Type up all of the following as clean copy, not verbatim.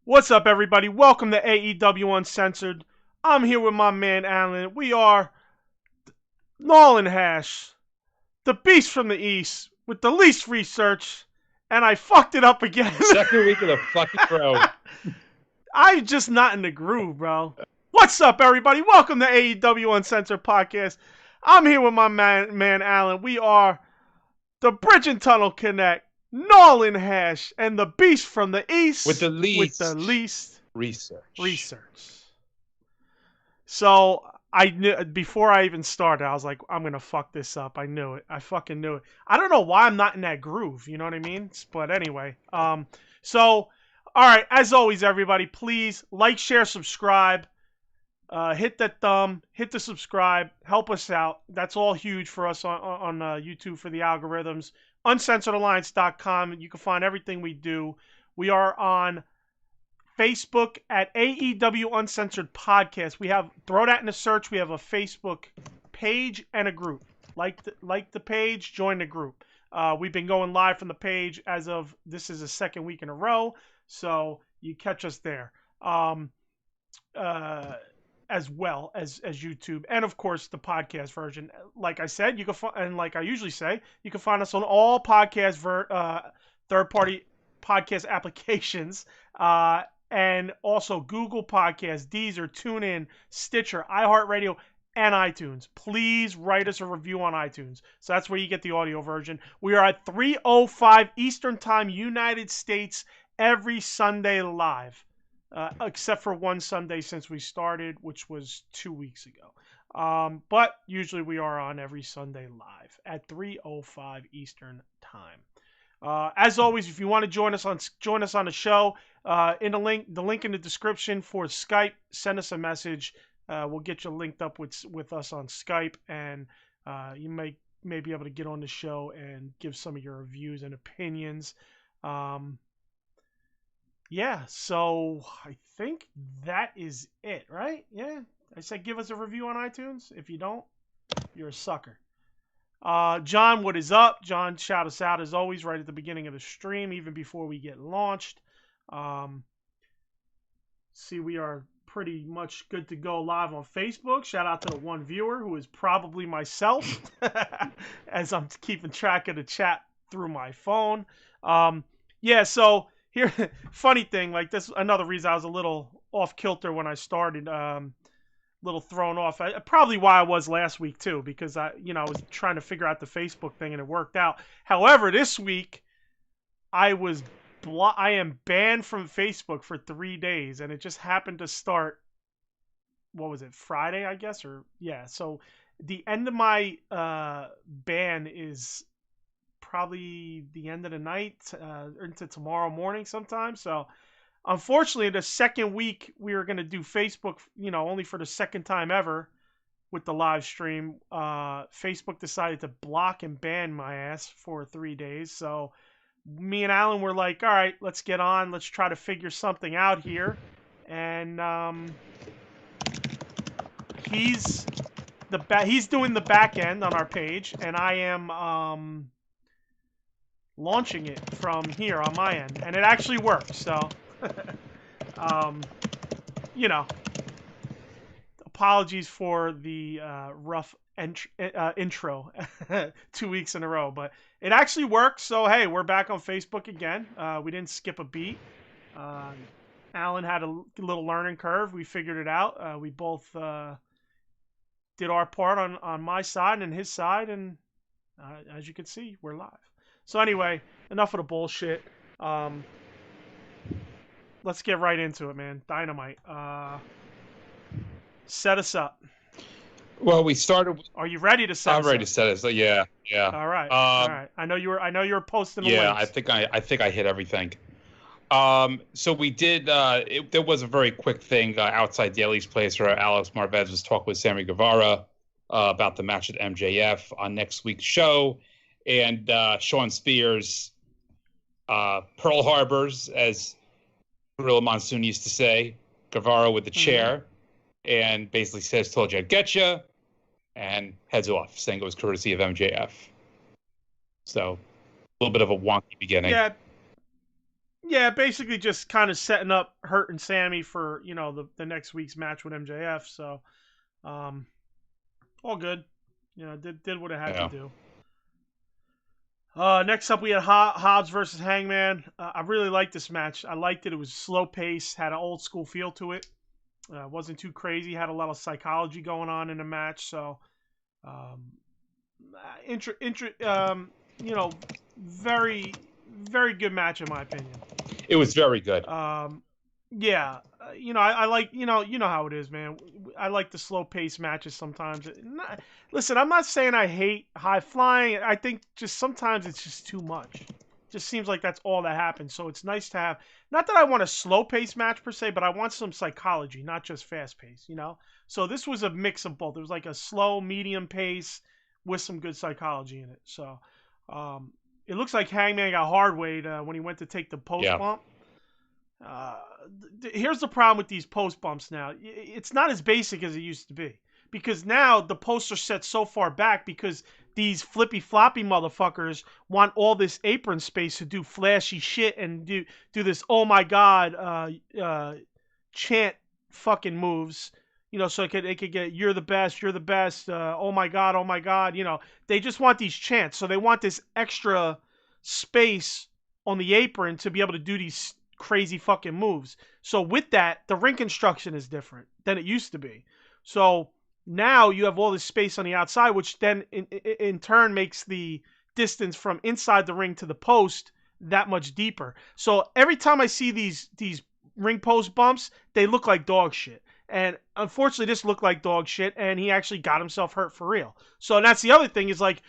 What's up, everybody? Welcome to AEW Uncensored. I'm here with my man Alan. We are Nolan Hash, the beast from the east, with the least research, and I fucked it up again. Second week of the fucking row. I'm just not in the groove, bro. What's up, everybody? Welcome to AEW Uncensored Podcast. I'm here with my man Alan. We are the Bridge and Tunnel Connect, Nolan Hash, and the beast from the east With the least research. So I knew before I even started, I was like, I'm gonna fuck this up. I knew it. I fucking knew it. I don't know why I'm not in that groove. You know what I mean? But anyway, so all right. As always, everybody, please like, share, subscribe. Hit that thumb, hit the subscribe, help us out. That's all huge for us on YouTube for the algorithms. Uncensoredalliance.com. You can find everything we do. We are on Facebook at AEW Uncensored Podcast. We have, throw that in the search. We have a Facebook page and a group. Like the page, join the group. We've been going live from the page as of, this is the second week in a row. So you catch us there. As well as YouTube, and of course the podcast version. Like I said, you can and like I usually say, you can find us on all podcast third-party podcast applications, and also Google Podcasts, Deezer, TuneIn, Stitcher, iHeart and iTunes. Please write us a review on iTunes. So that's where you get the audio version. We are at 3:05 Eastern Time, United States, every Sunday live. Except for one Sunday since we started, which was 2 weeks ago. But usually we are on every Sunday live at 3:05 Eastern Time. As always, if you want to join us on the show, in the link in the description for Skype, send us a message. We'll get you linked up with us on Skype, and you may be able to get on the show and give some of your views and opinions. Yeah, so I think that is it, right? Yeah, I said give us a review on iTunes. If you don't, you're a sucker. John, what is up? John, shout us out as always right at the beginning of the stream, even before we get launched. See, we are pretty much good to go live on Facebook. Shout out to the one viewer who is probably myself, as I'm keeping track of the chat through my phone. Yeah, so here, funny thing, like this, another reason I was a little off kilter when I started, little thrown off. Probably why I was last week too, because I was trying to figure out the Facebook thing and it worked out. However, this week I am banned from Facebook for 3 days, and it just happened to start. What was it, Friday? I guess, or yeah. So the end of my ban is probably the end of the night, into tomorrow morning sometime. So unfortunately, the second week we were going to do Facebook, only for the second time ever with the live stream, Facebook decided to block and ban my ass for 3 days. So me and Alan were like, all right, let's get on. Let's try to figure something out here. And he's doing the back end on our page, and I am launching it from here on my end, and it actually works. So apologies for the rough intro 2 weeks in a row, but it actually works. So hey, we're back on Facebook again. We didn't skip a beat. Alan had a little learning curve. We figured it out. We both did our part on my side and his side, and as you can see, we're live. So anyway, enough of the bullshit. Let's get right into it, man. Dynamite. Set us up. Well, we started. Are you ready to set? I'm ready to set us. Yeah. All right. All right. I know you were posting the links. Yeah, I think I hit everything. So we did. There was a very quick thing outside Daly's place where Alex Marvez was talking with Sammy Guevara about the match at MJF on next week's show, and Sean Spears, Pearl Harbors, as Gorilla Monsoon used to say, Guevara with the chair, and basically says, "Told you I'd get you," and heads off, saying it was courtesy of MJF. So a little bit of a wonky beginning. Yeah, basically just kind of setting up Hurt and Sammy for, the next week's match with MJF. So, all good. Did what it had to do. Next up, we had Hobbs versus Hangman. I really liked this match. I liked it. It was slow pace, had an old school feel to it. Wasn't too crazy. Had a lot of psychology going on in the match. So, very, very good match in my opinion. It was very good. Yeah, I like, you know how it is, man. I like the slow pace matches sometimes. Listen, I'm not saying I hate high flying. I think just sometimes it's just too much. Just seems like that's all that happens. So it's nice to have, not that I want a slow pace match per se, but I want some psychology, not just fast pace, So this was a mix of both. It was like a slow, medium pace with some good psychology in it. So it looks like Hangman got hard weighed when he went to take the post bump. Here's the problem with these post bumps now. It's not as basic as it used to be. Because now the posts are set so far back because these flippy floppy motherfuckers want all this apron space to do flashy shit and do this oh my god chant fucking moves. So they could get you're the best, oh my god, they just want these chants. So they want this extra space on the apron to be able to do these crazy fucking moves. So with that, the ring construction is different than it used to be. So now you have all this space on the outside, which then in turn makes the distance from inside the ring to the post that much deeper. So every time I see these ring post bumps, they look like dog shit. And unfortunately, this looked like dog shit, and he actually got himself hurt for real. So that's the other thing is like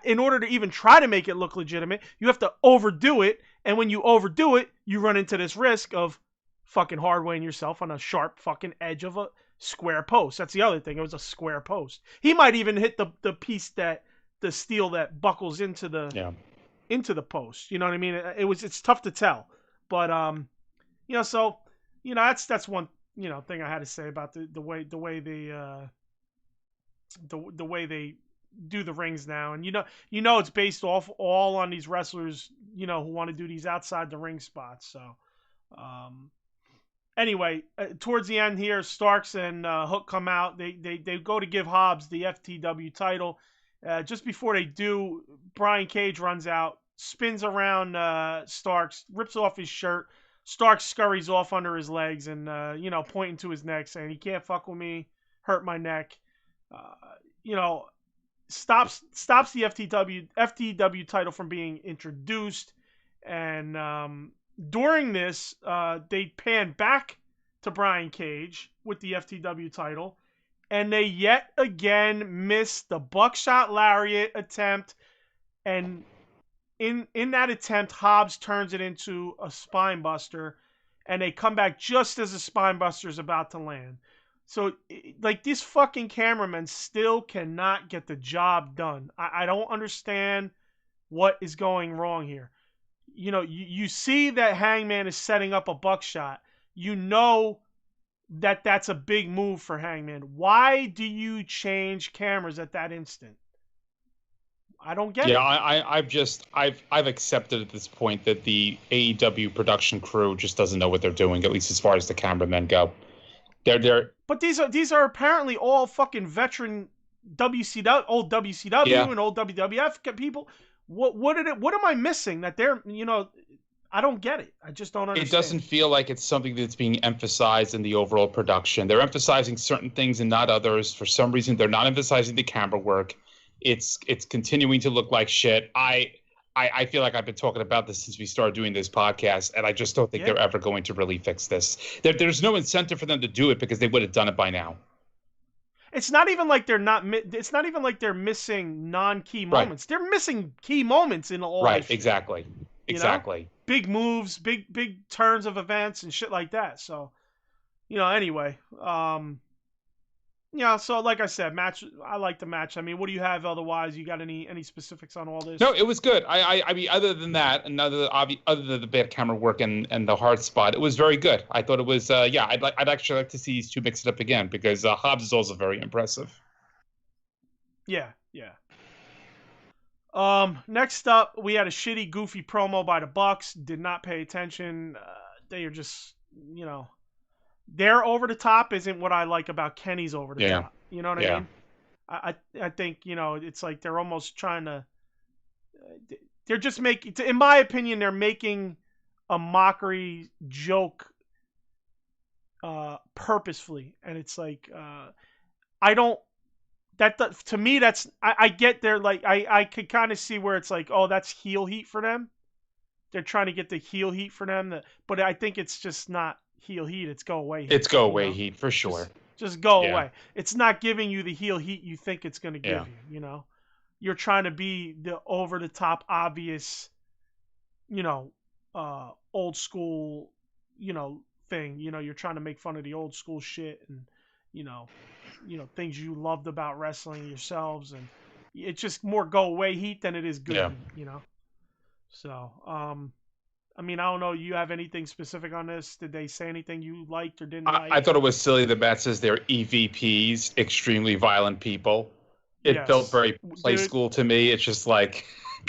in order to even try to make it look legitimate, you have to overdo it. And when you overdo it, you run into this risk of fucking hard weighing yourself on a sharp fucking edge of a square post. That's the other thing. It was a square post. He might even hit the piece the steel that buckles into the post. You know what I mean? It's tough to tell, but so that's one thing I had to say about the way they do the rings now. And it's based off all on these wrestlers who want to do these outside the ring spots. So anyway, towards the end here, Starks and Hook come out. They go to give Hobbs the FTW title. Just before they do, Brian Cage runs out, spins around Starks, rips off his shirt. Starks scurries off under his legs and pointing to his neck, saying, "He can't fuck with me, hurt my neck." Stops the FTW title from being introduced. And during this, they pan back to Brian Cage with the FTW title, and they yet again miss the buckshot lariat attempt. And in that attempt, Hobbs turns it into a spine buster, and they come back just as the spine buster is about to land. So, like, these fucking cameramen still cannot get the job done. I don't understand what is going wrong here. You see that Hangman is setting up a buckshot. You know that that's a big move for Hangman. Why do you change cameras at that instant? I don't get it. Yeah, I've accepted at this point that the AEW production crew just doesn't know what they're doing, at least as far as the cameramen go. But these are apparently all fucking veteran old WCW and old WWF people. What am I missing that they're I don't get it. I just don't understand. It doesn't feel like it's something that's being emphasized in the overall production. They're emphasizing certain things and not others. For some reason, they're not emphasizing the camera work. It's continuing to look like shit. I feel like I've been talking about this since we started doing this podcast, and I just don't think they're ever going to really fix this. There's no incentive for them to do it because they would have done it by now. It's not even like it's not even like they're missing non-key moments. They're missing key moments in all. Right. Exactly. Big moves, big turns of events and shit like that. So, anyway. So like I said, match. I like the match. I mean, what do you have otherwise? You got any specifics on all this? No, it was good. I mean, other than that, and other than the bad camera work and the hard spot, it was very good. I thought it was. I'd actually like to see these two mix it up again because Hobbs is also very impressive. Yeah. Next up, we had a shitty, goofy promo by the Bucks. Did not pay attention. They are just, you know, their over the top isn't what I like about Kenny's over the top. You know what I mean? I think, you know, it's like they're almost trying to. They're just making, in my opinion, they're making a mockery joke purposefully, and it's like I don't. That to me, that's I get there. Like I could kind of see where it's like, oh, that's heel heat for them. They're trying to get the heel heat for them, but I think it's just not heel heat. It's go away heat. It's go away heat for sure. Just go away. It's not giving you the heel heat you think it's going to give you. You know, you're trying to be the over the top, obvious, you know, old school, you know, thing. You know, you're trying to make fun of the old school shit and you know things you loved about wrestling yourselves, and it's just more go away heat than it is good heat, you know. So I mean, I don't know, you have anything specific on this? Did they say anything you liked or didn't like? I thought it was silly the Matt says they're EVPs, extremely violent people. It felt very play school to me. It's just like,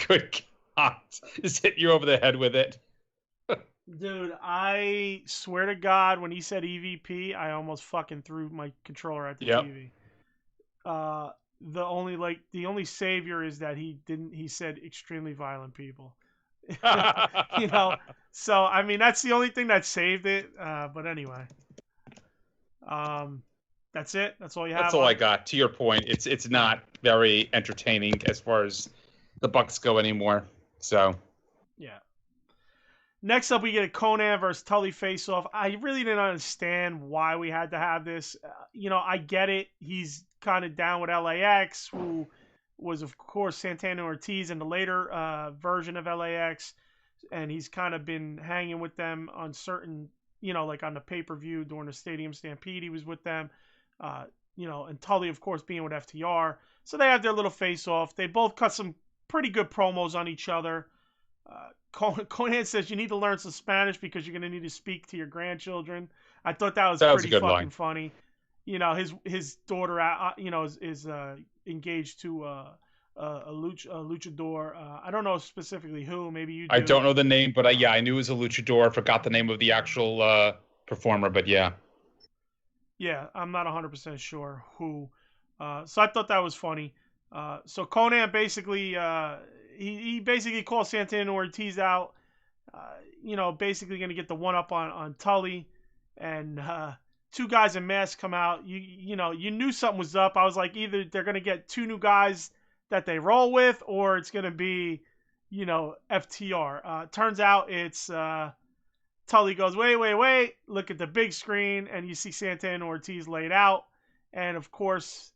good God, just hit you over the head with it. Dude, I swear to God, when he said EVP, I almost fucking threw my controller at the TV. The only savior is that he said extremely violent people. You know, so I mean that's the only thing that saved it. But anyway, that's it. That's all you have. That's all I got. To your point, it's not very entertaining as far as the Bucks go anymore. So yeah. Next up, we get a Konnan versus Tully face-off. I really didn't understand why we had to have this. You know, I get it. He's kind of down with LAX, who was, of course, Santana Ortiz in the later version of LAX. And he's kind of been hanging with them on certain, you know, like on the pay-per-view during the Stadium Stampede, he was with them. You know, and Tully, of course, being with FTR. So they have their little face-off. They both cut some pretty good promos on each other. Konnan says you need to learn some Spanish because you're going to need to speak to your grandchildren. I thought that was pretty fucking funny. You know, his daughter, you know, is engaged to a luchador. I don't know specifically who. Maybe you do. I don't know the name, but I knew it was a luchador. I forgot the name of the actual performer, but yeah. Yeah, I'm not 100% sure who. So I thought that was funny. So Konnan basically... He basically calls Santana Ortiz out, you know, basically going to get the one-up on Tully. And two guys in masks come out. You know, you knew something was up. I was like, either they're going to get two new guys that they roll with, or it's going to be, you know, FTR. Turns out it's Tully goes, wait, look at the big screen, and you see Santana Ortiz laid out. And, of course,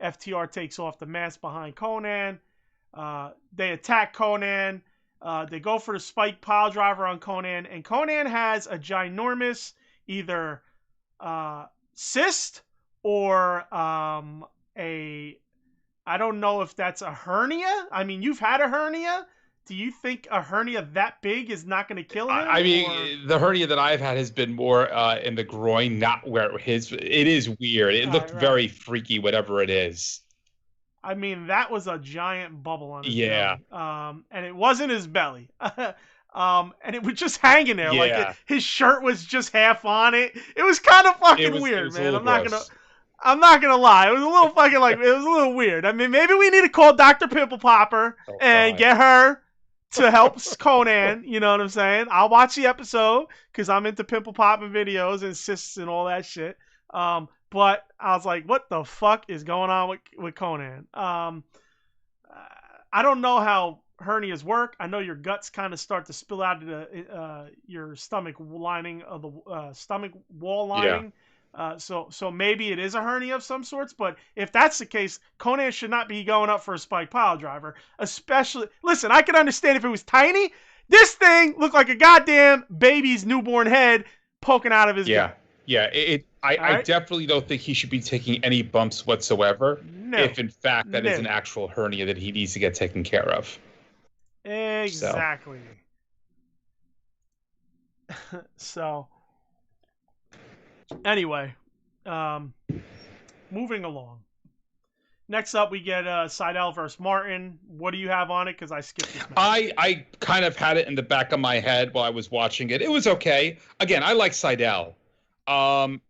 FTR takes off the mask behind Konnan. They attack Konnan. They go for the spike pile driver on Konnan, and Konnan has a ginormous either cyst or I don't know if that's a hernia. I mean, you've had a hernia. Do you think a hernia that big is not going to kill him? I mean, the hernia that I've had has been more in the groin, not where his. It is weird. It looked very freaky, whatever it is. I mean, that was a giant bubble on his belly. And it wasn't his belly. And it was just hanging there. Like his shirt was just half on it. It was kind of fucking weird, man. I'm not gonna lie. It was a little fucking it was a little weird. I mean, maybe we need to call Dr. Pimple Popper and get her to help Konnan. You know what I'm saying? I'll watch the episode because I'm into pimple popping videos and cysts and all that shit. But I was like, what the fuck is going on with Konnan? I don't know how hernias work. I know your guts kind of start to spill out of your stomach lining of the stomach wall lining. So maybe it is a hernia of some sorts. But if that's the case, Konnan should not be going up for a spike pile driver. Especially, listen, I could understand if it was tiny. This thing looked like a goddamn baby's newborn head poking out of his gut. Yeah, I definitely don't think he should be taking any bumps whatsoever. No, if in fact that is an actual hernia that he needs to get taken care of. Exactly. So anyway, moving along. Next up, we get Seidel versus Martin. What do you have on it? Because I skipped this match. I kind of had it in the back of my head while I was watching it. It was okay. Again, I like Seidel. Right.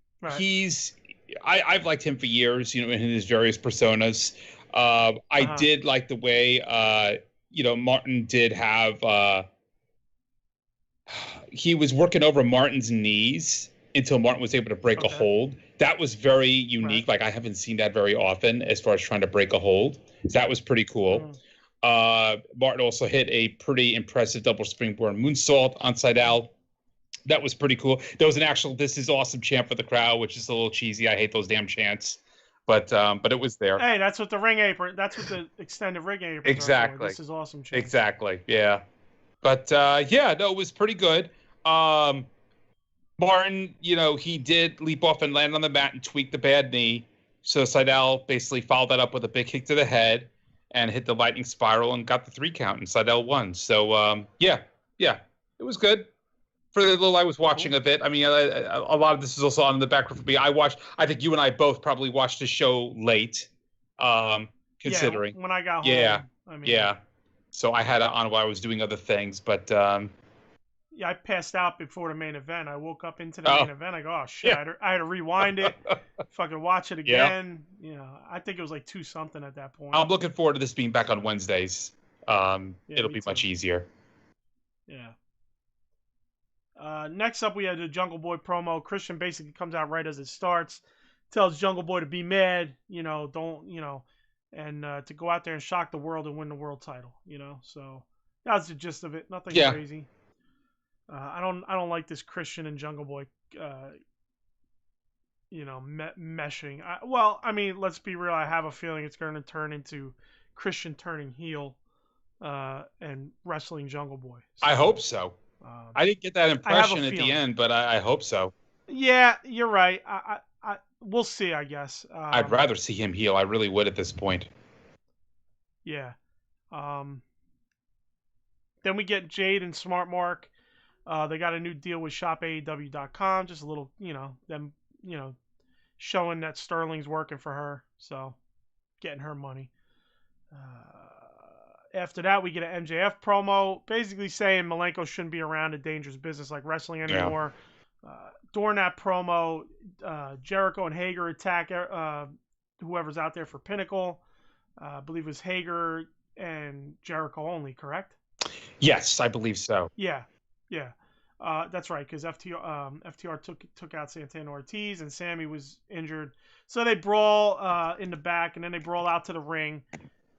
I've liked him for years, in his various personas. I did like the way, Martin did have... he was working over Martin's knees until Martin was able to break a hold. That was very unique. Right. Like, I haven't seen that very often as far as trying to break a hold. That was pretty cool. Martin also hit a pretty impressive double springboard moonsault on Seidel. That was pretty cool. There was an actual "This is awesome" chant for the crowd, which is a little cheesy. I hate those damn chants. But it was there. Hey, that's what the ring apron. That's what the extended ring apron. Exactly. This is awesome chant. Exactly. Yeah. But it was pretty good. Martin, he did leap off and land on the mat and tweak the bad knee. So Seidel basically followed that up with a big kick to the head and hit the lightning spiral and got the 3 count, and Seidel won. So, it was good. For the little I was watching of it, I mean, a lot of this is also on the background for me. I think you and I both probably watched the show late, considering. Yeah, when I got home. Yeah. So I had it on while I was doing other things, but... Yeah, I passed out before the main event. I woke up into the main event. I go, oh, shit. Yeah. I had to rewind it, fucking watch it again. Yeah. I think it was like 2-something at that point. I'm looking forward to this being back on Wednesdays. It'll be much easier. Yeah. Next up, we had the Jungle Boy promo. Christian basically comes out right as it starts, tells Jungle Boy to be mad, and to go out there and shock the world and win the world title, So that's the gist of it. Nothing crazy. I don't like this Christian and Jungle Boy, meshing. Let's be real. I have a feeling it's going to turn into Christian turning heel, and wrestling Jungle Boy. So, I hope so. I didn't get that impression at the end, but I hope so. Yeah, you're right. We'll see, I guess. I'd rather see him heel. I really would at this point. Yeah. Then we get Jade and Smart Mark. They got a new deal with shopaew.com. Just a little, them, showing that Sterling's working for her. So, getting her money. After that, we get an MJF promo, basically saying Malenko shouldn't be around a dangerous business like wrestling anymore. Yeah. During that promo, Jericho and Hager attack whoever's out there for Pinnacle. I believe it was Hager and Jericho only, correct? Yes, I believe so. Yeah. That's right, because FTR took out Santana Ortiz and Sammy was injured. So they brawl in the back, and then they brawl out to the ring.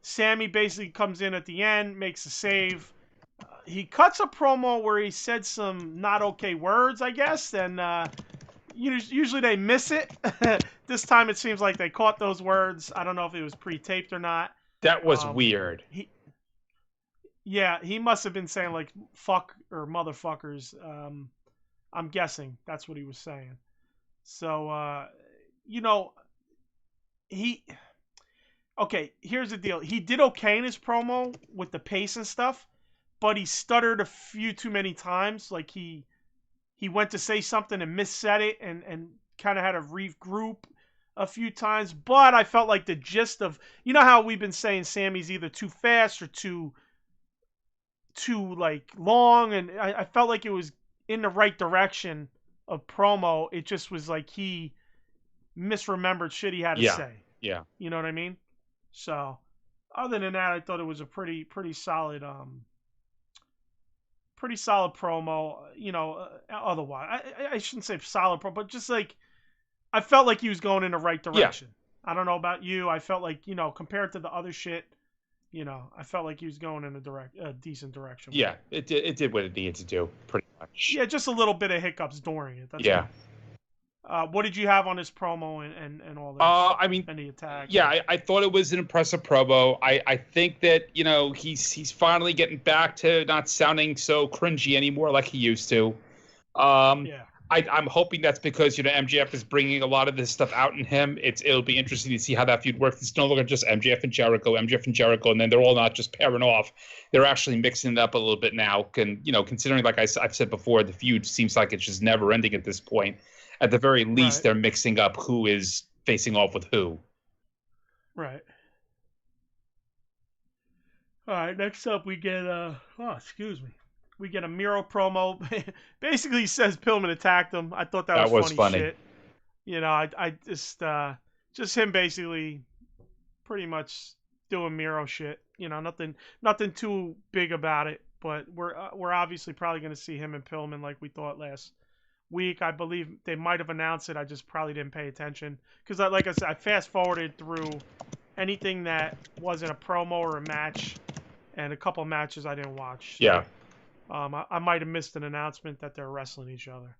Sammy basically comes in at the end, makes a save. He cuts a promo where he said some not okay words, I guess, and usually they miss it. This time it seems like they caught those words. I don't know if it was pre-taped or not. That was weird. He must have been saying like fuck or motherfuckers. I'm guessing that's what he was saying. So, okay, here's the deal. He did okay in his promo with the pace and stuff, but he stuttered a few too many times. Like he went to say something and missaid it and kind of had to regroup a few times. But I felt like the gist of, how we've been saying Sammy's either too fast or too like long, and I felt like it was in the right direction of promo. It just was like he misremembered shit he had to say. Yeah. You know what I mean? So, other than that, I thought it was a pretty solid promo. Otherwise, I shouldn't say solid promo, but just like I felt like he was going in the right direction. Yeah. I don't know about you. I felt like compared to the other shit, I felt like he was going in a decent direction. Yeah, it did what it needed to do, pretty much. Yeah, just a little bit of hiccups during it. That's what did you have on this promo and all this? And the attack? Yeah, I thought it was an impressive promo. I think that, he's finally getting back to not sounding so cringy anymore like he used to. I'm hoping that's because, MJF is bringing a lot of this stuff out in him. It'll be interesting to see how that feud works. It's no longer just MJF and Jericho, and then they're all not just pairing off. They're actually mixing it up a little bit now. Considering, like I've said before, the feud seems like it's just never ending at this point. At the very least, They're mixing up who is facing off with who. Right. All right, next up we get excuse me. We get a Miro promo. Basically says Pillman attacked him. I thought that was funny shit. You know, I just him basically pretty much doing Miro shit. You know, nothing too big about it, but we're obviously probably going to see him and Pillman like we thought last week. I believe they might have announced it. I just probably didn't pay attention because, like I said, I fast forwarded through anything that wasn't a promo or a match, and a couple matches I didn't watch. So, yeah. I might have missed an announcement that they're wrestling each other.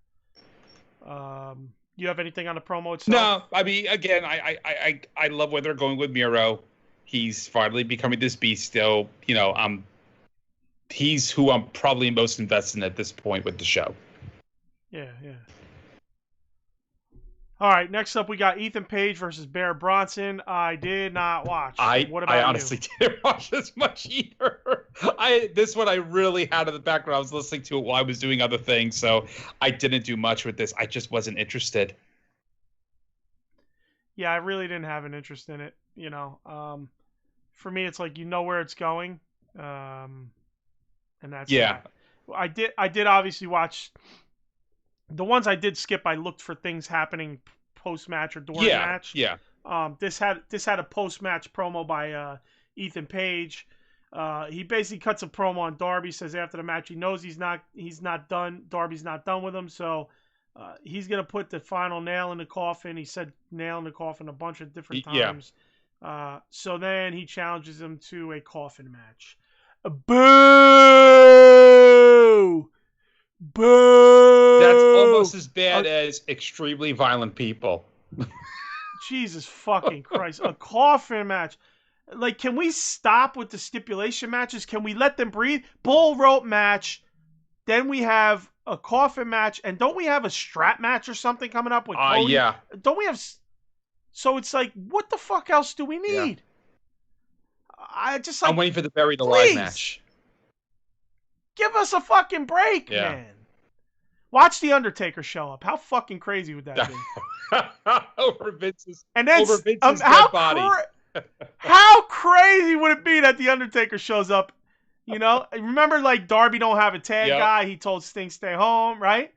You have anything on the promo itself? No, I mean, again, I love where they're going with Miro. He's finally becoming this beast still. You know, he's who I'm probably most invested in at this point with the show. Yeah. All right, next up we got Ethan Page versus Bear Bronson. I did not watch. What about I honestly didn't watch as much either. This one I really had in the background. I was listening to it while I was doing other things, so I didn't do much with this. I just wasn't interested. Yeah, I really didn't have an interest in it. You know, for me, it's like you know where it's going, and that's yeah. That. I did obviously watch. The ones I did skip, I looked for things happening post-match or during match. Yeah. This had a post-match promo by Ethan Page. He basically cuts a promo on Darby. Says after the match he knows he's not done. Darby's not done with him, so he's gonna put the final nail in the coffin. He said nail in the coffin a bunch of different times. Yeah. So then he challenges him to a coffin match. Boo! Boo! That's almost as bad as extremely violent people. Jesus fucking Christ. A coffin match. Like, can we stop with the stipulation matches? Can we let them breathe? Bull rope match. Then we have a coffin match. And don't we have a strap match or something coming up with Cody? Yeah. Don't we have... So it's like, what the fuck else do we need? Yeah. I'm waiting for the buried alive match. Give us a fucking break, man. Watch The Undertaker show up. How fucking crazy would that be? Over Vince's dead body. How crazy would it be that The Undertaker shows up? You know? Remember, like, Darby don't have a tag guy. He told Sting stay home, right?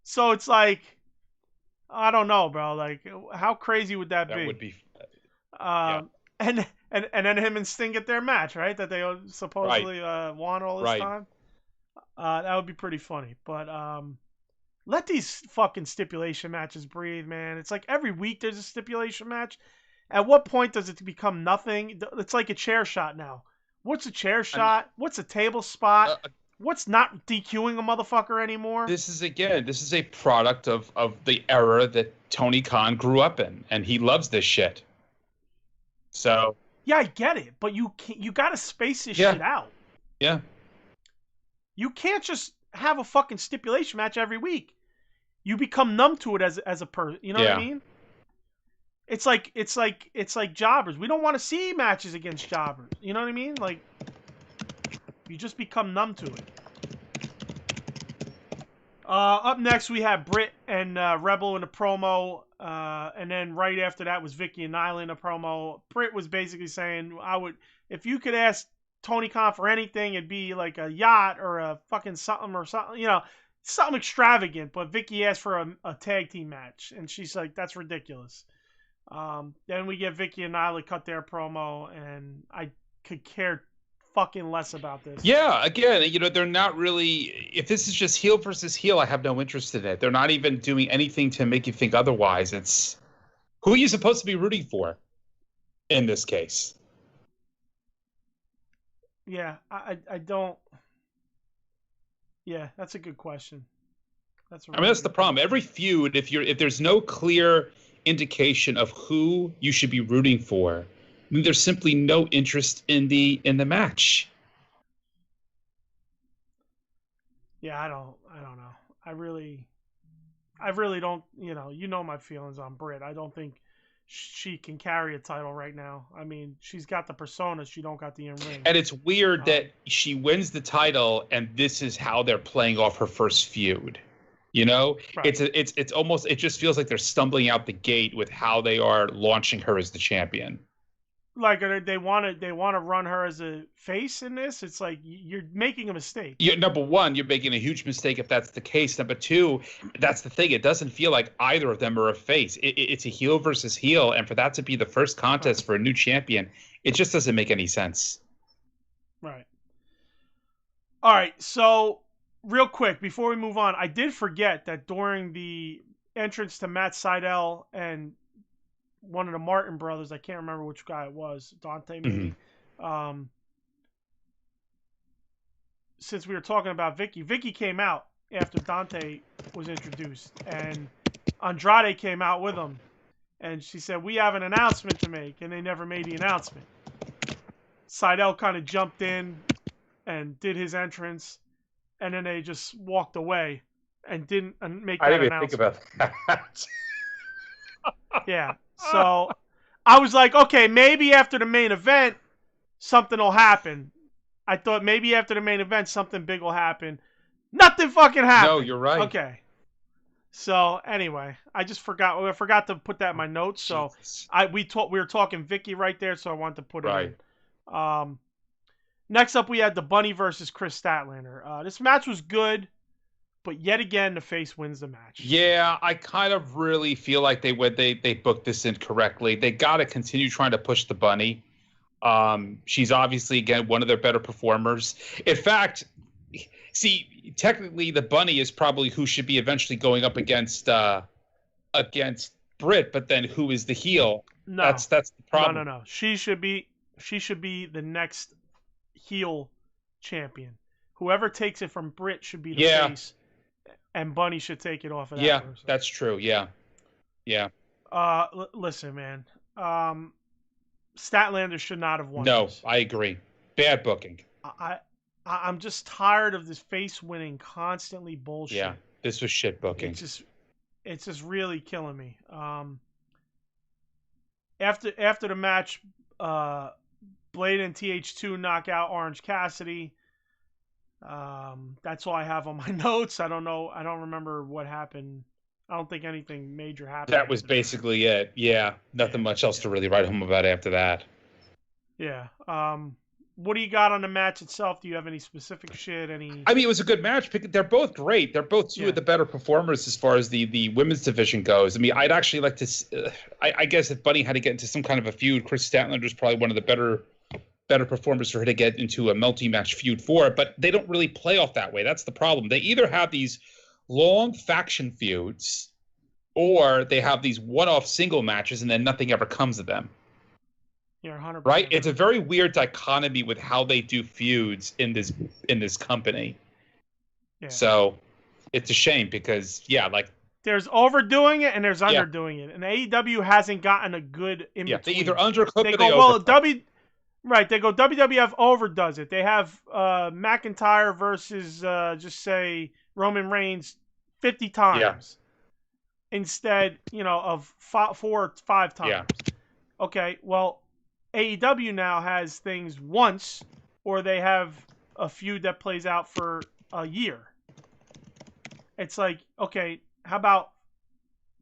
So it's like, I don't know, bro. Like, how crazy would that be? That would be... And then him and Sting get their match, right? That they supposedly won all this time. That would be pretty funny. But let these fucking stipulation matches breathe, man. It's like every week there's a stipulation match. At what point does it become nothing? It's like a chair shot now. What's a chair shot? What's a table spot? What's not DQing a motherfucker anymore? This is a product of the era that Tony Khan grew up in, and he loves this shit. So yeah, I get it, but you gotta space this shit out. Yeah. You can't just have a fucking stipulation match every week. You become numb to it as a person. You know what I mean? It's like jobbers. We don't want to see matches against jobbers. You know what I mean? Like, you just become numb to it. Up next we have Britt and Rebel in a promo, and then right after that was Vicky and Nyla in a promo. Britt was basically saying, if you could ask Tony Khan for anything, it'd be like a yacht or a fucking something, you know, something extravagant. But Vicky asked for a tag team match, and she's like, that's ridiculous. Then we get Vicky and Nyla cut their promo, and I could care fucking less about this. Yeah, again, you know, they're not really... If this is just heel versus heel, I have no interest in it. They're not even doing anything to make you think otherwise. It's... Who are you supposed to be rooting for in this case? Yeah, I don't... Yeah, that's a good question. That's the problem. Every feud, if there's no clear indication of who you should be rooting for, I mean, there's simply no interest in the match. Yeah, I don't know. I really don't. You know my feelings on Britt. I don't think she can carry a title right now. I mean, she's got the persona, she don't got the in-ring. And it's weird that she wins the title, and this is how they're playing off her first feud. You know, right. It's almost, it just feels like they're stumbling out the gate with how they are launching her as the champion. Like they want to run her as a face in this. It's like you're making a mistake. Number one, you're making a huge mistake if that's the case. Number two, that's the thing. It doesn't feel like either of them are a face. It's a heel versus heel, and for that to be the first contest for a new champion, it just doesn't make any sense. Right. All right. So real quick before we move on, I did forget that during the entrance to Matt Sydal and one of the Martin brothers, I can't remember which guy it was, Dante maybe. Mm-hmm. Since we were talking about Vicky came out after Dante was introduced, and Andrade came out with him, and she said, "We have an announcement to make," and they never made the announcement. Sydal kind of jumped in and did his entrance, and then they just walked away and didn't make that announcement. I didn't even think about that. Yeah. So I was like, okay, maybe after the main event, something will happen. I thought maybe after the main event, something big will happen. Nothing fucking happened. No, you're right. Okay. So anyway, I forgot to put that in my notes. So we were talking Vicky right there, so I wanted to put it in. Next up, we had the Bunny versus Chris Statlander. This match was good. But yet again, the face wins the match. Yeah, I kind of really feel like they booked this incorrectly. They got to continue trying to push the Bunny. She's obviously, again, one of their better performers. In fact, see, technically the Bunny is probably who should be eventually going up against Britt, but then who is the heel? No, that's the problem. No. She should be the next heel champion. Whoever takes it from Britt should be the face. And Bunny should take it off of that person. That's true. Yeah. Listen, man. Statlander should not have won. No, this. I agree. Bad booking. I'm just tired of this face winning constantly bullshit. Yeah, this was shit booking. It's just really killing me. After the match, Blade and TH2 knock out Orange Cassidy. That's all I have on my notes. I don't know. I don't remember what happened. I don't think anything major happened. That was basically it. Yeah. Nothing much else to really write home about after that. Yeah. What do you got on the match itself? Do you have any specific shit? I mean, it was a good match. They're both great. They're both two of the better performers as far as the women's division goes. I mean, I'd actually like to. I guess if Bunny had to get into some kind of a feud, Chris Statlander is probably one of the better performers for her to get into a multi-match feud for, but they don't really play off that way. That's the problem. They either have these long faction feuds or they have these one-off single matches and then nothing ever comes of them. Yeah, 100%. Right? It's a very weird dichotomy with how they do feuds in this company. Yeah. So it's a shame because, there's overdoing it and there's underdoing it. And AEW hasn't gotten a good in between. They either undercook or they overcook. Right, they go WWF overdoes it. They have McIntyre versus just say Roman Reigns 50 times instead, of 4 or 5 times. Yeah. Okay, well, AEW now has things once, or they have a feud that plays out for a year. It's like, okay, how about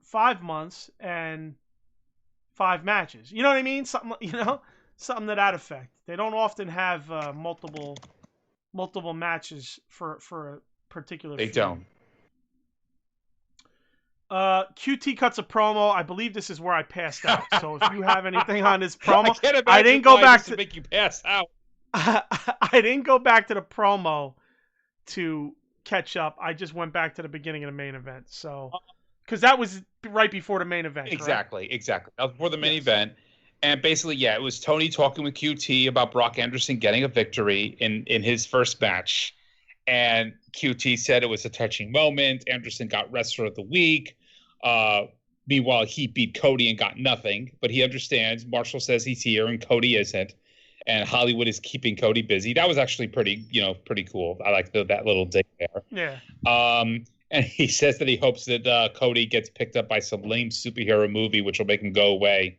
5 months and 5 matches? You know what I mean? Something to that effect. They don't often have multiple matches for a particular feud. They don't. QT cuts a promo. I believe this is where I passed out. So if you have anything on this promo, I didn't go back to make you pass out. I didn't go back to the promo to catch up. I just went back to the beginning of the main event. So because that was right before the main event. Exactly. That was before the main event. And basically, it was Tony talking with QT about Brock Anderson getting a victory in his first match. And QT said it was a touching moment. Anderson got Wrestler of the Week. Meanwhile, he beat Cody and got nothing. But he understands. Marshall says he's here and Cody isn't. And Hollywood is keeping Cody busy. That was actually pretty cool. I like that little dig there. Yeah. And he says that he hopes that Cody gets picked up by some lame superhero movie, which will make him go away.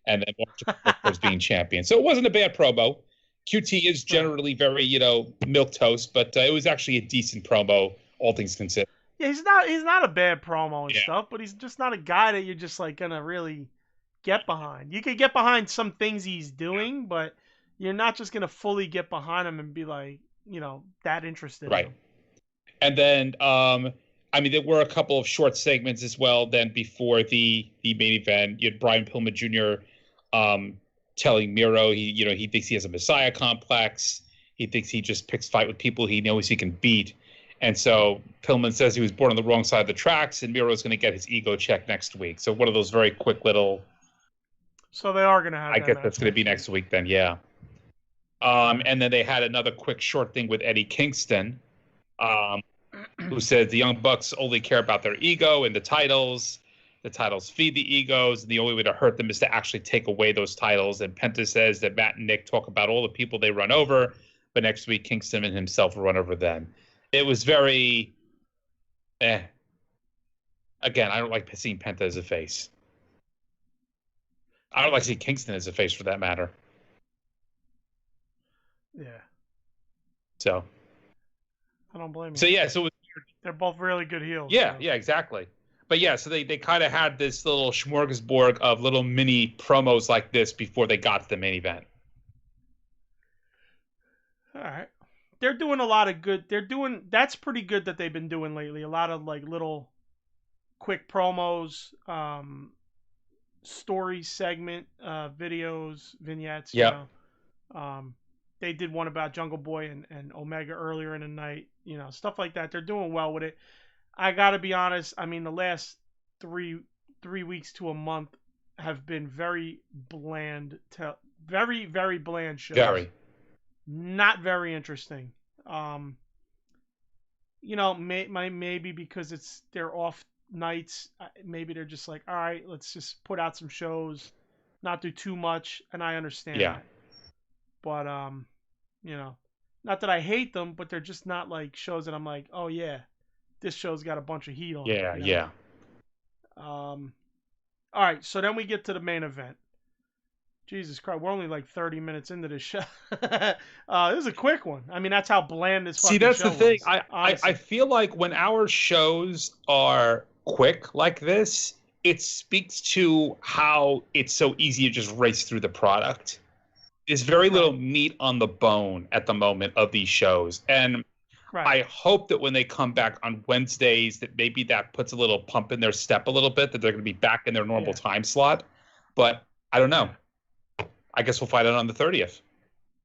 And then was being champion. So it wasn't a bad promo. QT is generally very, milquetoast, but it was actually a decent promo, all things considered. Yeah, he's not a bad promo and stuff, but he's just not a guy that you're just like gonna really get behind. You could get behind some things he's doing, but you're not just gonna fully get behind him and be like, that interested in him. And then, I mean, there were a couple of short segments as well. Then before the main event, you had Brian Pillman Jr. Telling Miro he thinks he has a messiah complex. He thinks he just picks fight with people he knows he can beat. And so Pillman says he was born on the wrong side of the tracks, and Miro's going to get his ego checked next week. So one of those very quick little. So they are going to have. I guess that's going to be next week then, yeah. And then they had another quick short thing with Eddie Kingston, who said the Young Bucks only care about their ego and the titles. The titles feed the egos, and the only way to hurt them is to actually take away those titles. And Penta says that Matt and Nick talk about all the people they run over, but next week Kingston and himself will run over them. It was very, Again, I don't like seeing Penta as a face. I don't like seeing Kingston as a face, for that matter. Yeah. So. I don't blame you. So yeah, so they're both really good heels. Yeah, so. Yeah, exactly. But yeah, so they kind of had this little smorgasbord of little mini promos like this before they got to the main event. All right. They're doing a lot of good. That's pretty good that they've been doing lately. A lot of like little quick promos, story segment, videos, vignettes. Yeah. They did one about Jungle Boy and Omega earlier in the night. Stuff like that. They're doing well with it. I gotta be honest. I mean, the last three weeks to a month have been very bland. Very, very bland shows. Very. Not very interesting. Maybe because it's their off nights. Maybe they're just like, all right, let's just put out some shows, not do too much, and I understand that. But not that I hate them, but they're just not like shows that I'm like, oh yeah, this show's got a bunch of heat on it. Yeah. All right, so then we get to the main event. Jesus Christ, we're only like 30 minutes into this show. This is a quick one. I mean, that's how bland this fucking show was. See, that's the thing. I feel like when our shows are quick like this, it speaks to how it's so easy to just race through the product. There's very little meat on the bone at the moment of these shows. And I hope that when they come back on Wednesdays, that maybe that puts a little pump in their step a little bit, that they're going to be back in their normal time slot. But I don't know. I guess we'll find out on the 30th.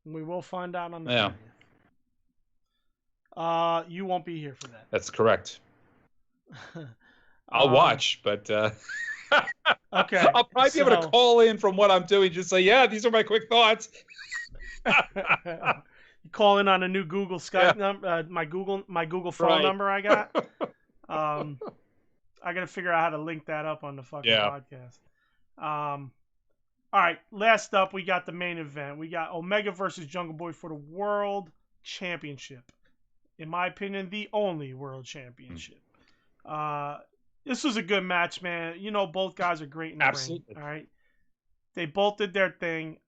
We will find out on the 30th. You won't be here for that. That's correct. I'll watch, but okay. I'll probably be able to call in from what I'm doing. Just say, yeah, these are my quick thoughts. You call in on a new Google Skype number, my Google phone number I got. I got to figure out how to link that up on the fucking podcast. All right, last up, we got the main event. We got Omega versus Jungle Boy for the World Championship. In my opinion, the only World Championship. This was a good match, man. Both guys are great in the ring. All right, they both did their thing.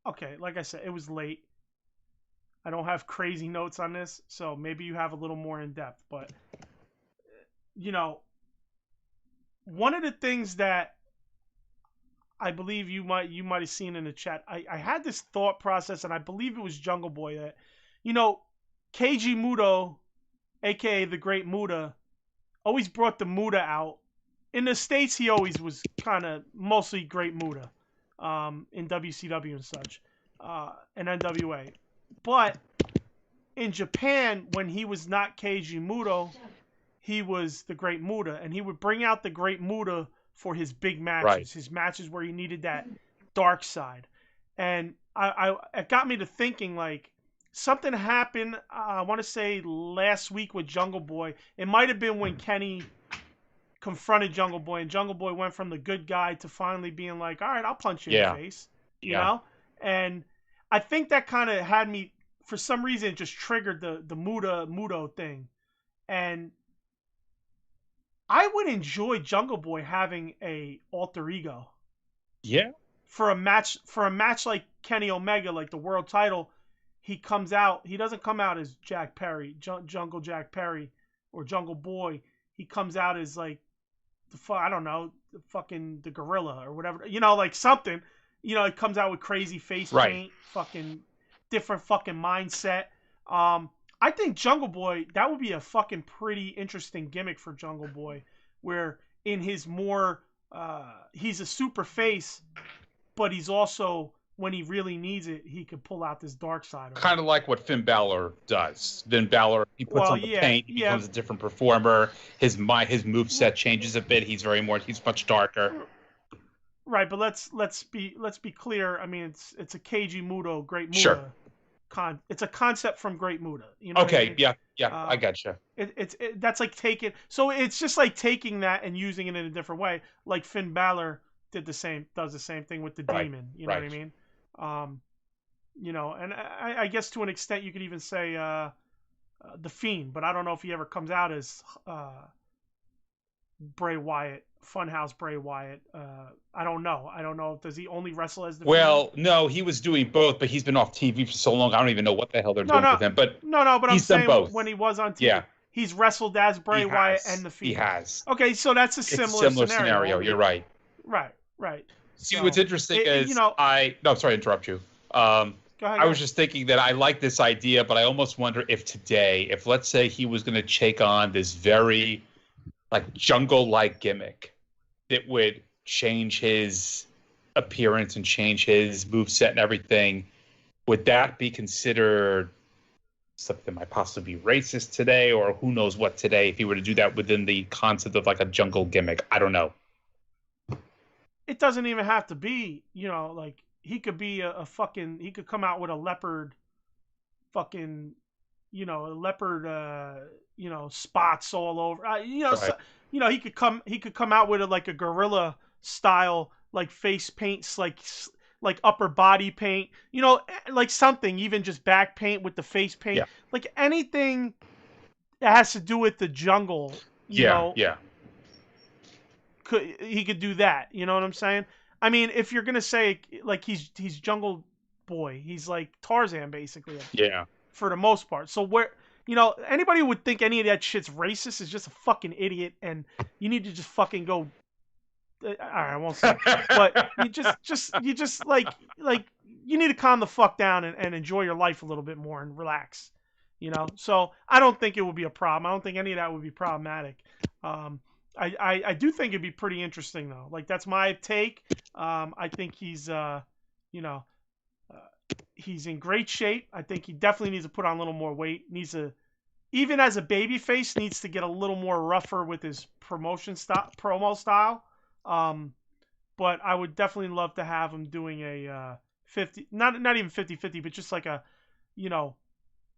Okay, like I said, it was late. I don't have crazy notes on this, so maybe you have a little more in depth. But one of the things that I believe you might have seen in the chat, I had this thought process, and I believe it was Jungle Boy, that Keiji Muto, aka the Great Muta, always brought the Muta out. In the States, he always was kind of mostly Great Muta in WCW and such, and NWA. But in Japan, when he was not Keiji Muto, he was the Great Muta, and he would bring out the Great Muta for his big matches, his matches where he needed that dark side. And it got me to thinking, like, something happened, I want to say last week with Jungle Boy. It might have been when Kenny confronted Jungle Boy, and Jungle Boy went from the good guy to finally being like, all right, I'll punch you in the face, you know? And I think that kind of had me, for some reason, it just triggered the Muto thing. And I would enjoy Jungle Boy having a alter ego. Yeah. For a match like Kenny Omega, like the world title, he doesn't come out as Jack Perry, Jungle Jack Perry, or Jungle Boy. He comes out as like I don't know, the gorilla or whatever, you know, like something, you know, it comes out with crazy face paint, fucking different fucking mindset. I think Jungle Boy, that would be a fucking pretty interesting gimmick for Jungle Boy, where in his more, he's a super face, but he's also, when he really needs it, he could pull out this dark side. Kind of like what Finn Balor does. Finn Balor, he puts on the paint, he becomes a different performer. His moveset changes a bit. He's much darker. Right, but let's be clear. I mean, it's a Keiji Muto, Great Muta. Sure. It's a concept from Great Muta. You know okay, what I mean? yeah, I gotcha. That's like taking. So it's just like taking that and using it in a different way. Like Finn Balor does the same thing with the demon. You know what I mean? You know, and I guess to an extent you could even say the Fiend, but I don't know if he ever comes out as Bray Wyatt, Funhouse Bray Wyatt. I don't know. Does he only wrestle as the Fiend? No, he was doing both, but he's been off TV for so long. I don't even know what the hell they're doing with him. But but I'm saying both. When he was on TV, he's wrestled as Bray Wyatt and the Fiend. He has. Okay, so that's a similar scenario. You're right. Right. See, what's interesting is no, sorry to interrupt you. Go ahead. I was just thinking that I like this idea, but I almost wonder if today, if let's say he was going to take on this very like jungle-like gimmick that would change his appearance and change his moveset and everything, would that be considered something that might possibly be racist today, or who knows what today, if he were to do that within the concept of like a jungle gimmick? I don't know. It doesn't even have to be, you know, like he could be a fucking, he could come out with a leopard fucking, you know, a leopard, you know, spots all over, you know, so, you know, he could come out with like a gorilla style, like face paints, like upper body paint, you know, like something, even just back paint with the face paint, like anything that has to do with the jungle, you know. He could do that, you know what I'm saying? I mean, if you're gonna say like he's Jungle Boy, he's like Tarzan basically. Yeah. For the most part. So where, you know, anybody who would think any of that shit's racist is just a fucking idiot, and you need to just fucking go. All right, I won't say, but you just like you need to calm the fuck down and enjoy your life a little bit more and relax, you know. So I don't think it would be a problem. I don't think any of that would be problematic. I do think it'd be pretty interesting though. Like that's my take. I think he's you know, he's in great shape. I think he definitely needs to put on a little more weight. Even as a baby face, needs to get a little more rougher with his promo style. But I would definitely love to have him doing a 50, not even 50-50, but just like a, you know,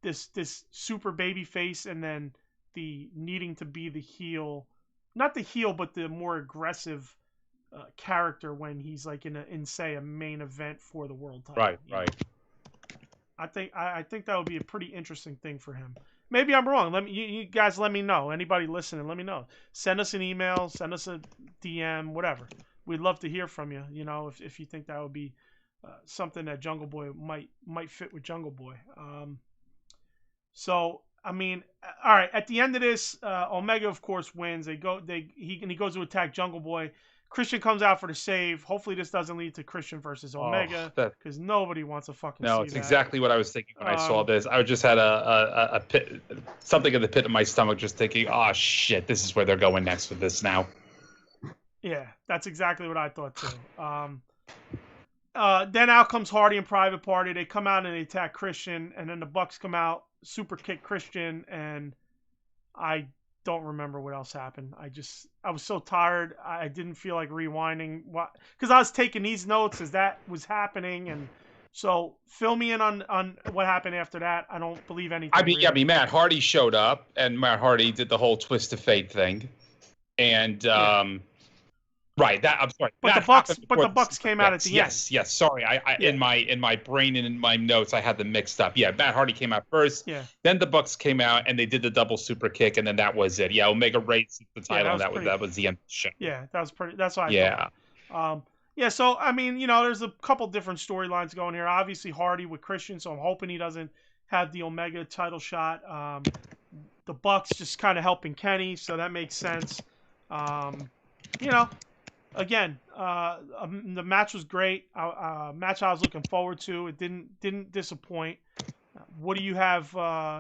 this super baby face, and then the needing to be the heel. Not the heel, but the more aggressive character when he's like in say a main event for the world title. Right. I think that would be a pretty interesting thing for him. Maybe I'm wrong. You guys let me know. Anybody listening, let me know. Send us an email, send us a DM, whatever. We'd love to hear from you. You know, if you think that would be something that Jungle Boy might fit with Jungle Boy. So. I mean, all right. At the end of this, Omega, of course, wins. He goes to attack Jungle Boy. Christian comes out for the save. Hopefully, this doesn't lead to Christian versus Omega, because nobody wants to fucking. No, see it's that. Exactly what I was thinking when I saw this. I just had a pit, something in the pit of my stomach, just thinking, "Oh shit, this is where they're going next with this now." Yeah, that's exactly what I thought too. Then out comes Hardy and Private Party. They come out and they attack Christian, and then the Bucks come out, super kick Christian, and I don't remember what else happened. I was so tired. I didn't feel like rewinding because I was taking these notes as that was happening, and so fill me in on what happened after that. I don't believe anything. I mean, Matt Hardy showed up, and Matt Hardy did the whole twist of fate thing, and right. That I'm sorry. But the Bucks came out at the end. Yes. Sorry. In my brain and in my notes, I had them mixed up. Yeah. Matt Hardy came out first. Yeah. Then the Bucks came out and they did the double super kick, and then that was it. Yeah. Omega raised the title. And that was the end of the show. Yeah. That's what I thought. Yeah. So I mean, you know, there's a couple different storylines going here. Obviously Hardy with Christian, so I'm hoping he doesn't have the Omega title shot. The Bucks just kind of helping Kenny, so that makes sense. you know, again, the match was great. Match I was looking forward to. It didn't disappoint. What do you have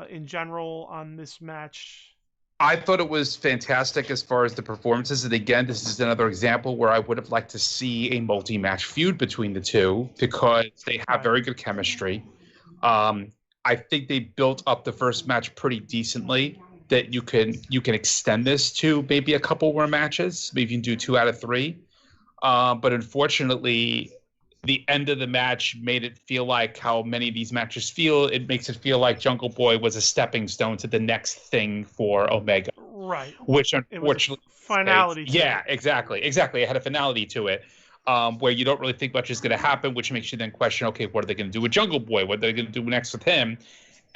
in general on this match? I thought it was fantastic as far as the performances. And again, this is another example where I would have liked to see a multi-match feud between the two because they have very good chemistry. I think they built up the first match pretty decently. That you can extend this to maybe a couple more matches. Maybe you can do 2 out of 3. But unfortunately, the end of the match made it feel like how many of these matches feel. It makes it feel like Jungle Boy was a stepping stone to the next thing for Omega. Right. Which unfortunately, finality. Yeah, exactly. It had a finality to it, where you don't really think much is going to happen, which makes you then question, okay, what are they going to do with Jungle Boy? What are they going to do next with him?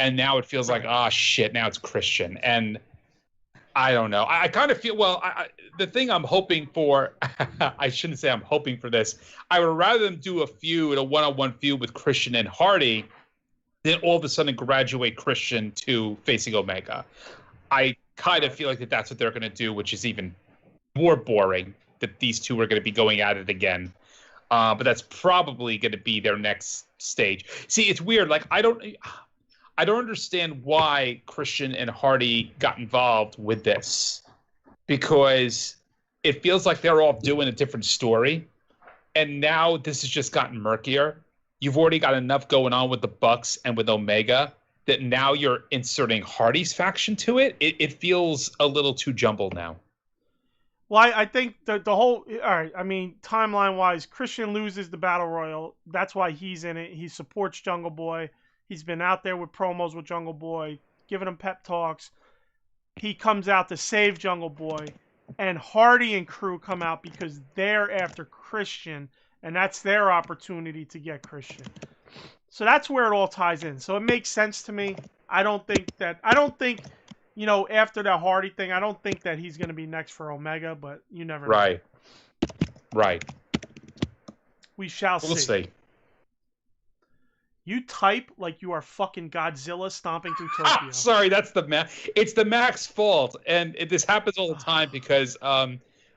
And now it feels like, shit, now it's Christian. And I don't know. I kind of feel, the thing I'm hoping for, I shouldn't say I'm hoping for this. I would rather them do a one-on-one feud with Christian and Hardy than all of a sudden graduate Christian to facing Omega. I kind of feel like that's what they're going to do, which is even more boring, that these two are going to be going at it again. But that's probably going to be their next stage. See, it's weird. Like, I don't understand why Christian and Hardy got involved with this, because it feels like they're all doing a different story. And now this has just gotten murkier. You've already got enough going on with the Bucks and with Omega that now you're inserting Hardy's faction to it. It feels a little too jumbled now. Well, I think the whole, all right, I mean, timeline-wise, Christian loses the Battle Royal. That's why he's in it. He supports Jungle Boy. He's been out there with promos with Jungle Boy, giving him pep talks. He comes out to save Jungle Boy. And Hardy and crew come out because they're after Christian, and that's their opportunity to get Christian. So that's where it all ties in. So it makes sense to me. I don't think, after that Hardy thing, I don't think that he's going to be next for Omega, but you never know. Right. We shall see. We'll see. You type like you are fucking Godzilla stomping through Tokyo. Sorry, that's it's the Mac's fault. And this happens all the time because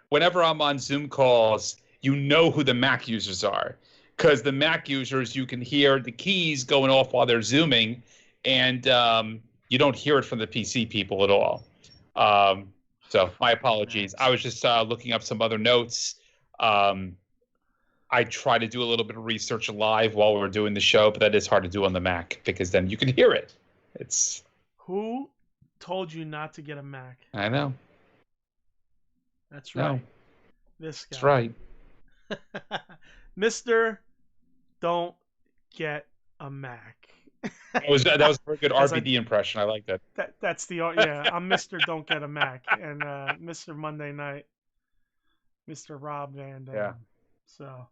whenever I'm on Zoom calls, you know who the Mac users are. Because the Mac users, you can hear the keys going off while they're Zooming, and you don't hear it from the PC people at all. So my apologies. I was just looking up some other notes. I try to do a little bit of research live while we're doing the show, but that is hard to do on the Mac because then you can hear it. Who told you not to get a Mac? I know. That's right. No. This guy. That's right. Mr. Don't get a Mac. That was a very good RVD impression. I like that. That's I'm Mr. Don't Get a Mac and Mr. Monday Night, Mr. Rob Van Dam. Yeah. So,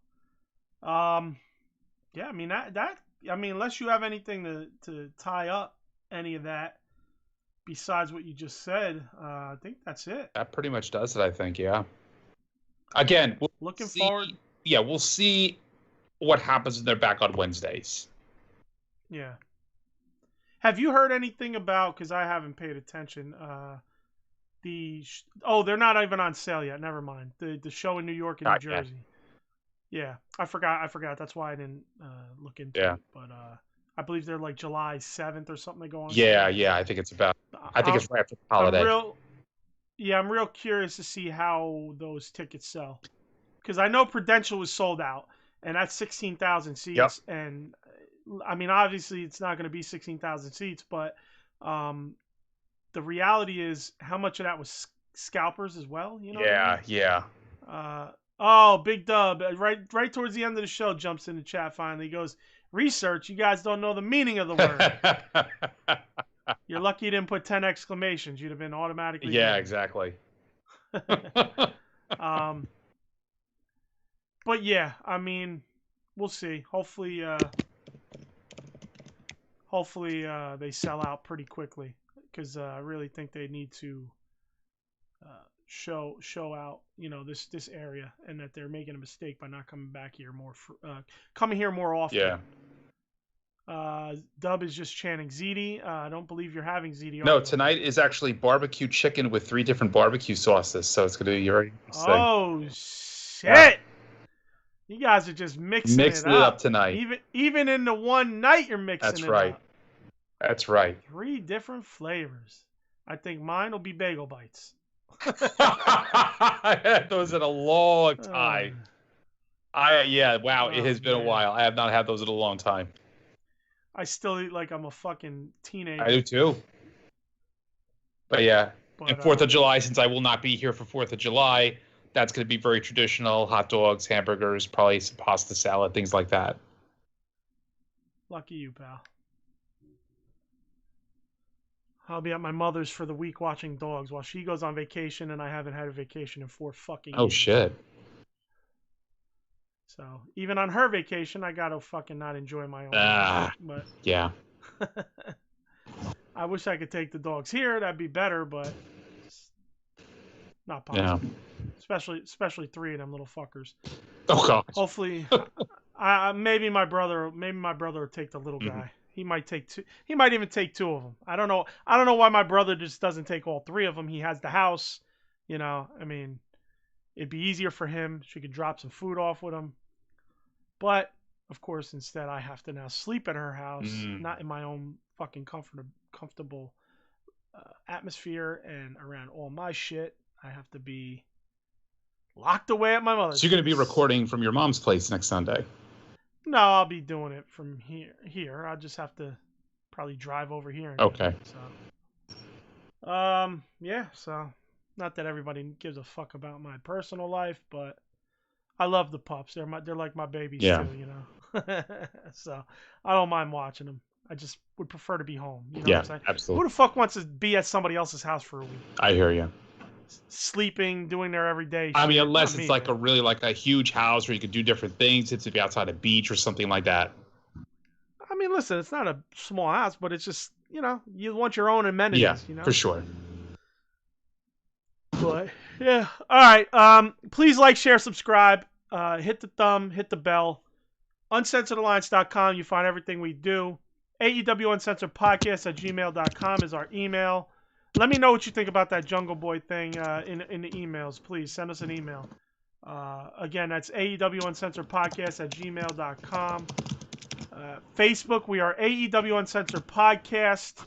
yeah, I mean unless you have anything to tie up any of that besides what you just said, I think that's it. That pretty much does it, I think, yeah. Again, looking forward. Yeah, we'll see what happens when they're back on Wednesdays. Yeah. Have you heard anything about, because I haven't paid attention, they're not even on sale yet, never mind. The show in New York and New Jersey. Yeah, I forgot. That's why I didn't look into it. But I believe they're like July 7th or something. They go on. Yeah. I think it's right after the holiday. I'm real curious to see how those tickets sell, because I know Prudential was sold out, and that's 16,000 seats. Yep. And I mean, obviously, it's not going to be 16,000 seats, but the reality is, how much of that was scalpers as well? You know? Yeah. Oh, Big Dub, right towards the end of the show, jumps in the chat finally. He goes, research, you guys don't know the meaning of the word. You're lucky you didn't put 10 exclamations. You'd have been automatically... Yeah, exactly. But yeah, I mean, we'll see. Hopefully they sell out pretty quickly, because I really think they need to... show out, this area, and that they're making a mistake by not coming back here more often. Dub is just chanting ZD. I don't believe you're having ZD. No, tonight is actually barbecue chicken with 3 different barbecue sauces, so it's going to be very interesting. Oh, shit. You guys are just mixing it up tonight. Even in the one night, you're mixing it up. That's right. 3 different flavors. I think mine will be bagel bites. I had those in a long time. Wow, it has been a while. I have not had those in a long time. I still eat like I'm a fucking teenager. I do too. But yeah, and 4th of July, since I will not be here for 4th of July, that's going to be very traditional. Hot dogs, hamburgers, probably some pasta salad, things like that. Lucky you, pal. I'll be at my mother's for the week watching dogs while she goes on vacation, and I haven't had a vacation in 4 fucking years. Oh, shit. So, even on her vacation, I got to fucking not enjoy my own life. But yeah. I wish I could take the dogs here. That'd be better, but it's not possible. Yeah. Especially 3 of them little fuckers. Oh, God. Hopefully, maybe my brother will take the little guy. He might take 2. He might even take 2 of them. I don't know why my brother just doesn't take all 3 of them. He has the house, I mean, it'd be easier for him. She could drop some food off with him. But of course, instead, I have to now sleep at her house, not in my own fucking comfortable atmosphere and around all my shit. I have to be locked away at my mother's. So you're going to be recording from your mom's place next Sunday? No, I'll be doing it from here. I'll just have to probably drive over here. Okay. So, yeah. So, not that everybody gives a fuck about my personal life, but I love the pups. They're like my babies too, So, I don't mind watching them. I just would prefer to be home. You know what I'm saying? Absolutely. Who the fuck wants to be at somebody else's house for a week? I hear you. Sleeping, doing their everyday shit. I mean, unless it's like a huge house where you could do different things. It's to be outside a beach or something like that. I mean, listen, it's not a small house, but it's just, you want your own amenities. Yeah, for sure. But, yeah. All right. Please like, share, subscribe. Hit the thumb, hit the bell. UncensoredAlliance.com. You find everything we do. AEW Uncensored Podcast at gmail.com is our email. Let me know what you think about that Jungle Boy thing in the emails. Please send us an email. Again, that's AEW Uncensored Podcast at gmail.com. Facebook, we are AEW Uncensored Podcast.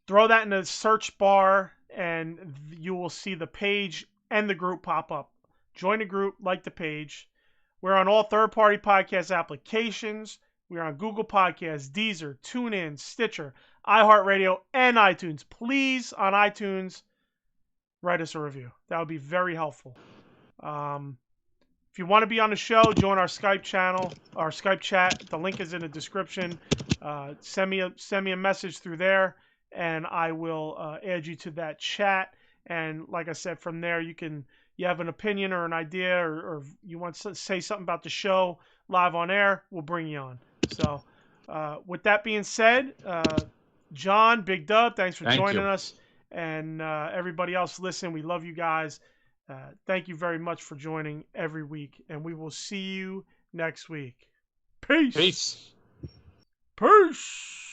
Throw that in the search bar, and you will see the page and the group pop up. Join the group, like the page. We're on all third-party podcast applications. We're on Google Podcasts, Deezer, TuneIn, Stitcher, iHeartRadio, and iTunes. Please, on iTunes, write us a review. That would be very helpful. If you want to be on the show, join our Skype channel, our Skype chat. The link is in the description. Send me a message through there, and I will add you to that chat. And like I said, from there you have an opinion or an idea, or you want to say something about the show live on air, we'll bring you on. So, with that being said, John, Big Dub, thanks for joining us. And everybody else, listen, we love you guys. Thank you very much for joining every week. And we will see you next week. Peace. Peace. Peace.